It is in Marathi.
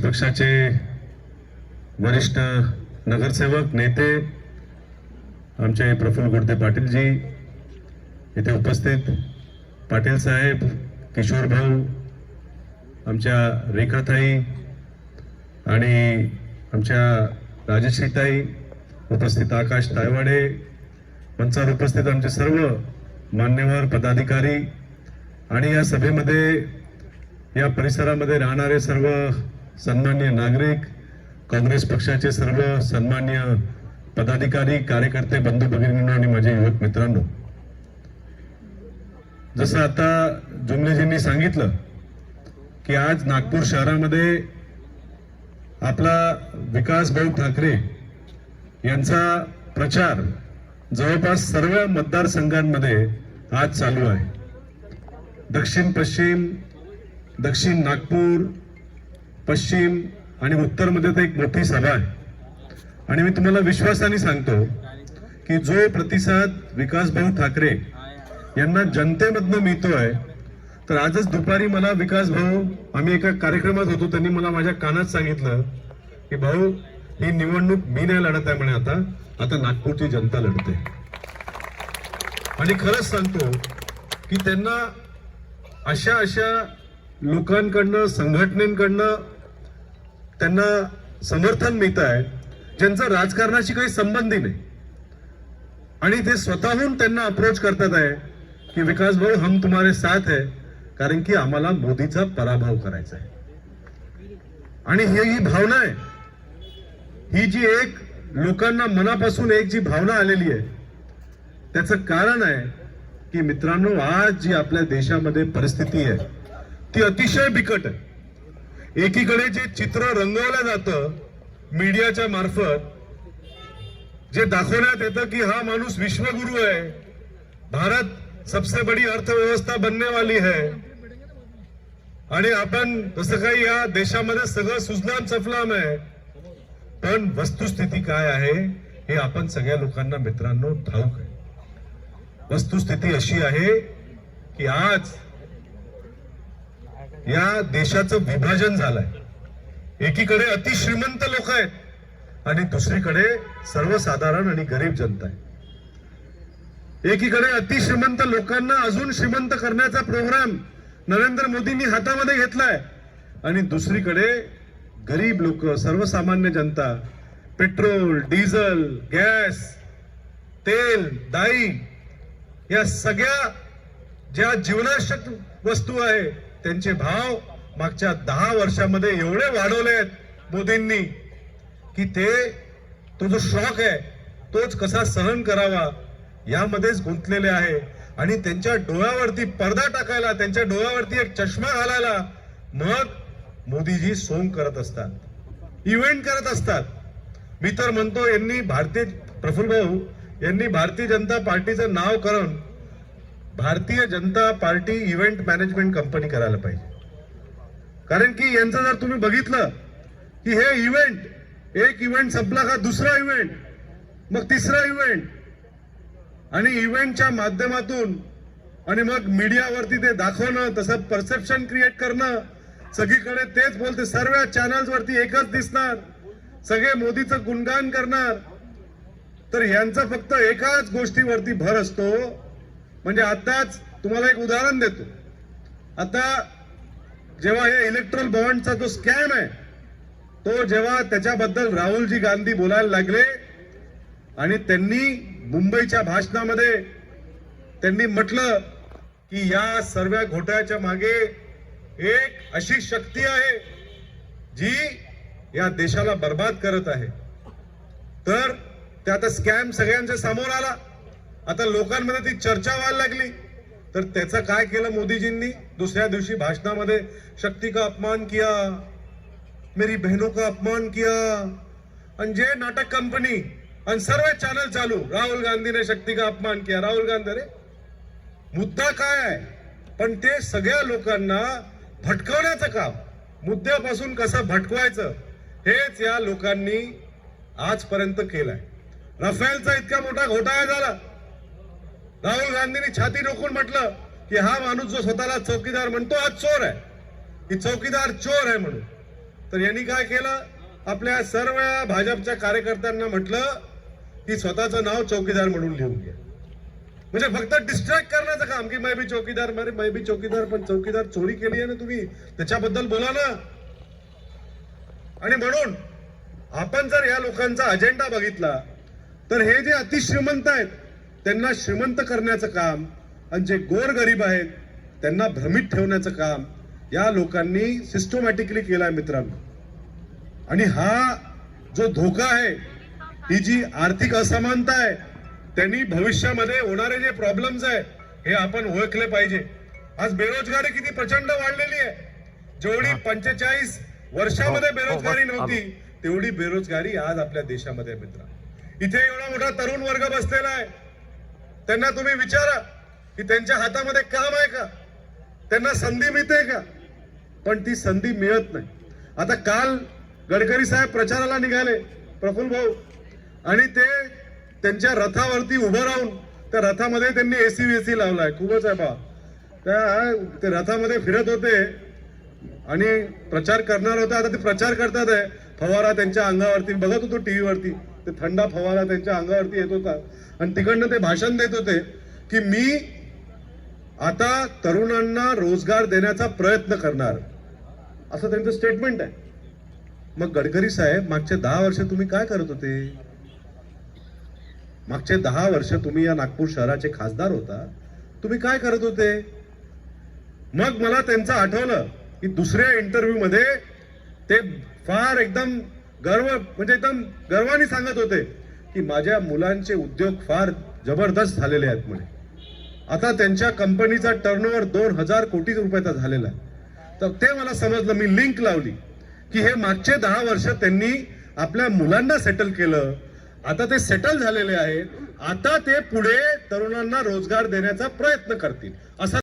पक्षाचे वरिष्ठ नगरसेवक नेते आमचे प्रफुल्ल गुडदे पाटील जी इथे उपस्थित, पाटील साहेब, किशोर भाऊ, आमच्या रेखाताई आणि आमच्या राजश्रीताई उपस्थित, आकाश तायवाडे, मंचावर उपस्थित आमचे सर्व मान्यवर पदाधिकारी आणि या सभेमध्ये या परिसरामध्ये राहणारे सर्व सन्मान्य नागरिक, काँग्रेस पक्षाचे सर्व सन्मान्य पदाधिकारी, कार्यकर्ते, बंधू भगिनींनो आणि माझे युवक मित्रांनो, जसं आता जुमलेजींनी सांगितलं की आज नागपूर शहरामध्ये आपला विकास भाऊ ठाकरे यांचा प्रचार जवळपास सर्व मतदारसंघांमध्ये आज चालू आहे. दक्षिण पश्चिम, दक्षिण नागपूर, पश्चिम आणि उत्तरमध्ये तर एक मोठी सभा आहे. आणि मी तुम्हाला विश्वासाने सांगतो की जो प्रतिसाद विकास भाऊ ठाकरे यांना जनतेमधनं मिळतोय, तर आजच दुपारी मला विकास भाऊ, आम्ही एका कार्यक्रमात होतो, त्यांनी मला माझ्या कानात सांगितलं की भाऊ, ही निवडणूक मी नाही लढत आहे म्हणे, आता नागपूरची जनता लढते. आणि खरंच सांगतो की त्यांना अशा लोकांकडनं, संघटनेकडनं त्यांना समर्थन मिळत आहे ज्यांचा राजकारणाशी काही संबंधी नाही. आणि ते स्वतःहून त्यांना अप्रोच करतात आहे की विकास भाऊ, हम तुम्हारे साथ है, कारण की आम्हाला मोदीचा पराभव करायचा आहे. आणि ही भावना आहे, ही जी एक लोकांना मनापासून एक जी भावना आलेली आहे, त्याचं कारण आहे की मित्रांनो, आज जी आपल्या देशामध्ये परिस्थिती आहे ती अतिशय बिकट आहे. एकीकडे जे चित्र रंगवलं जातं मीडियाच्या मार्फत, जे दाखवण्यात येतं की हा माणूस विश्वगुरु आहे, भारत सबसे बड़ी अर्थव्यवस्था बनने वाली है, आणि आपण जसं काही या देशामध्ये सगळं सुजलाम सफलाम आहे, पण वस्तुस्थिती काय आहे हे आपण सगळ्या लोकांना मित्रांनो ठाऊक आहे. वस्तुस्थिती अशी आहे की आज या देशाचं विभाजन झालंय. एकीकडे अतिश्रीमंत लोक आहेत आणि दुसरीकडे सर्वसाधारण आणि गरीब जनता आहे. एकीकडे अतिश्रीमंत लोकांना अजून श्रीमंत करण्याचा प्रोग्राम नरेंद्र मोदींनी हातामध्ये घेतलाय, आणि दुसरीकडे गरीब लोक, सर्वसामान्य जनता, पेट्रोल, डिझेल, गॅस, तेल, डाळी, या सगळ्या ज्या जीवनावश्यक वस्तू आहे त्यांचे भाव मागच्या 10 वर्षामध्ये एवढे वाढवले आहेत मोदींनी की तो जो शॉक आहे तोच कसा सहन करावा यामध्येच गुंतलेले आहे. आणि त्यांच्या डोळ्यावरती पडदा टाकायला, त्यांच्या डोळ्यावरती एक चष्मा घालायला मग मोदीजी सोंग करत असतात, इव्हेंट करत असतात. मी तर म्हणतो प्रफुल्ल भाऊ यांनी भारतीय जनता पार्टीचं नाव करून Bharatiya Janata party event management company करायला पाहिजे. कारण की यांचं जर तुम्ही बघितलं की हे इव्हेंट, एक इव्हेंट संपला का दुसरा इव्हेंट, मग तिसरा इव्हेंट, आणि इव्हेंटच्या माध्यमातून आणि मग मीडियावरती ते दाखवणं, तसं परसेप्शन क्रिएट करणं, सगळीकडे तेच बोलते, सर्व चॅनल्स वरती एकच दिसणार, सगळे मोदीचं गुणगान करणार. तर यांचा फक्त एकाच गोष्टीवरती भर असतो. म्हणजे आताच तुम्हाला एक उदाहरण देतो. आता जेव्हा हे इलेक्ट्रल बॉन्डचा जो स्कॅम आहे, तो जेव्हा त्याच्याबद्दल राहुलजी गांधी बोलायला लागले आणि त्यांनी मुंबईच्या भाषणामध्ये त्यांनी म्हटलं की या सर्व घोटाळ्याच्या मागे एक अशी शक्ती आहे जी या देशाला बर्बाद करत आहे. तर ते आता स्कॅम सगळ्यांच्या समोर आला. आता लोकांमध्ये ती चर्चा व्हायला लागली. तर त्याचं काय केलं मोदीजींनी? दुसऱ्या दिवशी भाषणामध्ये शक्ती का अपमान किया, मेरी बहनों का अपमान किया, आणि जे नाटक कंपनी आणि सर्व चॅनल चालू, राहुल गांधीने शक्ती का अपमान किया, राहुल गांधी. अरे मुद्दा काय आहे? पण ते सगळ्या लोकांना भटकवण्याचं काम, मुद्द्यापासून कसं भटकवायचं हेच या लोकांनी आजपर्यंत केलंय. राफेलचा इतका मोठा घोटाळा झाला, राहुल गांधींनी छाती रोखून म्हटलं की हा माणूस जो स्वतःला चौकीदार म्हणतो आज चोर आहे, की चौकीदार चोर आहे म्हणून. तर यांनी काय केलं, आपल्या सर्व भाजपच्या कार्यकर्त्यांना म्हटलं की स्वतःचं नाव चौकीदार म्हणून लिहून घ्या. म्हणजे फक्त डिस्ट्रॅक्ट करण्याचं काम की मैं भी चौकीदार, मैं भी चौकीदार. पण चौकीदार चोरी केली आहे ना तुम्ही, त्याच्याबद्दल बोला ना. आणि म्हणून आपण जर या लोकांचा अजेंडा बघितला तर हे जे अतिश्रीमंत आहेत त्यांना श्रीमंत करण्याचं काम आणि जे गोरगरीब आहेत त्यांना भ्रमित ठेवण्याचं काम या लोकांनी सिस्टमॅटिकली केलाय मित्रांनो. आणि हा जो धोका आहे, ही जी आर्थिक असमानता आहे, त्यांनी भविष्यामध्ये होणारे जे प्रॉब्लेम्स आहे हे आपण ओळखले पाहिजे. आज बेरोजगारी किती प्रचंड वाढलेली आहे. जेवढी 45 वर्षामध्ये बेरोजगारी नव्हती तेवढी बेरोजगारी आज आपल्या देशामध्ये मित्र. इथे एवढा मोठा तरुण वर्ग बसलेला आहे, त्यांना तुम्ही विचारा की त्यांच्या हातामध्ये काम आहे का, त्यांना संधी मिळते का. पण ती संधी मिळत नाही. आता काल गडकरी साहेब प्रचाराला निघाले, प्रफुल्ल भाऊ, आणि ते त्यांच्या रथावरती उभं राहून त्या रथामध्ये त्यांनी एसी लावलाय. खूपच आहे पहा. ते रथामध्ये फिरत होते आणि प्रचार करणार होते. आता ते प्रचार करतात आहे, फवारा त्यांच्या अंगावरती बघत होतो टीव्हीवरती, ते थंडा फवारा त्यांच्या अंगावरती येत होता आणि तिकडनं ते भाषण देत होते की मी आता तरुणांना रोजगार देण्याचा प्रयत्न करणार, असं त्यांचं स्टेटमेंट आहे. मग गडकरी साहेब, मागचे 10 वर्ष तुम्ही काय करत होते? मागचे 10 वर्ष तुम्ही या नागपूर शहराचे खासदार होता, तुम्ही काय करत होते? मग मला त्यांचं आठवलं की दुसऱ्या इंटरव्ह्यू मध्ये ते फार एकदम एकदम गर्वाने सांगत होते की माझ्या मुलांचे उद्योग फार जबरदस्त झालेले आहेत म्हणे. आता त्यांच्या कंपनीचा टर्नओव्हर 2000 कोटी रुपयाचा झालेला आहे. तर ते मला समजलं, मी लिंक लावली की हे मागचे 10 वर्ष त्यांनी आपल्या मुलांना सेटल केलं. आता ते सेटल झालेले आहेत, आता ते पुढे तरुणांना रोजगार देण्याचा प्रयत्न करतील असं